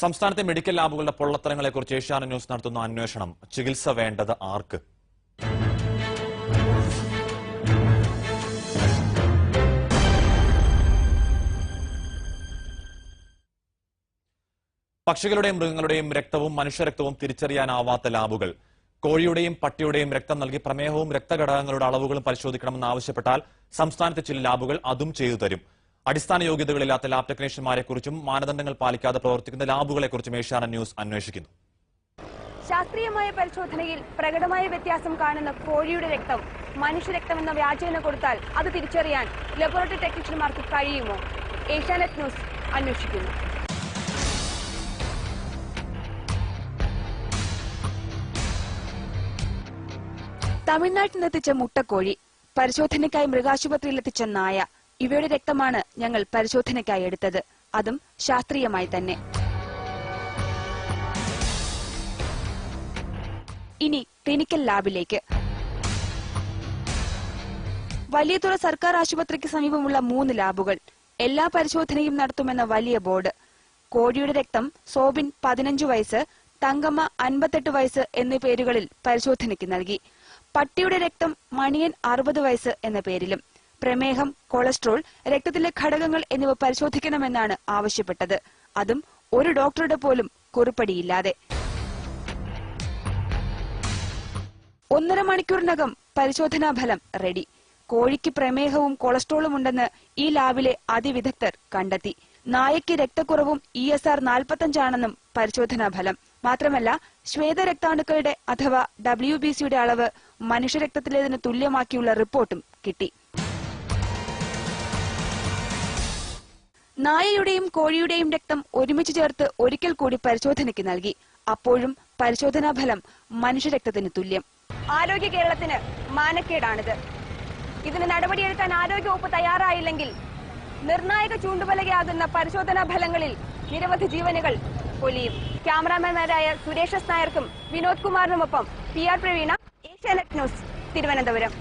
സംസ്ഥാനത്തെ medical ലാബുകളുടെ പൊള്ളത്തരങ്ങളെക്കുറിച്ച് Asianet news നടത്തുന്ന അന്വേഷണം. ചികിത്സ വേണ്ടത് ആർക്ക്? പക്ഷികളുടെയും മൃഗങ്ങളുടെയും രക്തവും മനുഷ്യരക്തവും തിരിച്ചറിയാനാവാത്ത ലാബുകൾ. കോഴിയുടെയും പട്ടിയുടെയും രക്തം നൽകി പ്രമേഹവും രക്തഘടകങ്ങളുടെ അളവുകളും പരിശോധിക്കണമെന്ന് ആവശ്യപ്പെട്ടാൽ സംസ്ഥാനത്തെ ചില ലാബുകൾ അതും ചെയ്തു തരും. അടിസ്ഥാന യോഗ്യതകളില്ലാത്ത ലാബ് ടെക്നീഷ്യന്മാരെക്കുറിച്ചും മാനദണ്ഡങ്ങൾ പാലിക്കാതെ പ്രവർത്തിക്കുന്ന ലാബുകളെക്കുറിച്ചും ഏഷ്യാനെറ്റ് ന്യൂസ് അന്വേഷിക്കുന്നു. ശാസ്ത്രീയമായ പരിശോധനയിൽ പ്രകടമായ വ്യത്യാസം കാണുന്ന കോഴിയുടെ രക്തം മനുഷ്യരക്തമെന്ന വ്യാജേന കൊടുത്താൽ അത് തിരിച്ചറിയാൻ ലബോറട്ടറി ടെക്നീഷ്യന്മാർക്ക് കഴിയുമോ? ഏഷ്യാനെറ്റ് ന്യൂസ് അന്വേഷിക്കുന്നു. തമിഴ്നാട്ടിൽ നിന്നെത്തിച്ച മുട്ടക്കോഴി, പരിശോധനയ്ക്കായി മൃഗാശുപത്രിയിലെത്തിച്ച നായ, ഇവയുടെ രക്തമാണ് ഞങ്ങൾ പരിശോധനയ്ക്കായി എടുത്തത്. അതും ശാസ്ത്രീയമായി തന്നെ. ഇനി ക്ലിനിക്കൽ ലാബിലേക്ക്. വലിയതുറ സർക്കാർ ആശുപത്രിക്ക് സമീപമുള്ള 3 ലാബുകൾ. എല്ലാ പരിശോധനയും നടത്തുമെന്ന വലിയ ബോർഡ്. കോഴിയുടെ രക്തം സോബിൻ 15 വയസ്സ്, തങ്കമ്മ 58 വയസ്സ് എന്നീ പേരുകളിൽ പരിശോധനയ്ക്ക് നൽകി. പട്ടിയുടെ രക്തം മണിയൻ 60 വയസ്സ് എന്ന പേരിലും. പ്രമേഹം, കൊളസ്ട്രോൾ, രക്തത്തിലെ ഘടകങ്ങൾ എന്നിവ പരിശോധിക്കണമെന്നാണ് ആവശ്യപ്പെട്ടത്. അതും ഒരു ഡോക്ടറുടെ പോലും കുറിപ്പടിയില്ലാതെ. 1.5 മണിക്കൂറിനകം പരിശോധനാ ഫലം റെഡി. കോഴിക്ക് പ്രമേഹവും കൊളസ്ട്രോളും ഉണ്ടെന്ന് ഈ ലാബിലെ അതിവിദഗ്ധർ കണ്ടെത്തി. നായയ്ക്ക് രക്തക്കുറവും ESR 45 ആണെന്നും പരിശോധനാ ഫലം. മാത്രമല്ല, ശ്വേതരക്താണുക്കളുടെ അഥവാ WBCയുടെ അളവ് മനുഷ്യരക്തത്തിലേതിന് തുല്യമാക്കിയുള്ള റിപ്പോർട്ടും കിട്ടി. നായയുടെയും കോഴിയുടെയും രക്തം ഒരുമിച്ച് ചേർത്ത് ഒരിക്കൽ കൂടി പരിശോധനയ്ക്ക് നൽകി. അപ്പോഴും പരിശോധനാ ഫലം മനുഷ്യരക്തത്തിന് തുല്യം. ആരോഗ്യ കേരളത്തിന് മാനക്കേടാണിത്. ഇതിന് നടപടിയെടുക്കാൻ ആരോഗ്യവകുപ്പ് തയ്യാറായില്ലെങ്കിൽ നിർണായക ചൂണ്ടുപലകയാകുന്ന പരിശോധനാ ഫലങ്ങളിൽ നിരവധി ജീവനുകൾ പൊലിയും. ക്യാമറാമാൻമാരായ സുരേഷ് നായർക്കും വിനോദ് കുമാറിനുമൊപ്പം PR പ്രവീണ, ഏഷ്യാനെറ്റ് ന്യൂസ്, തിരുവനന്തപുരം.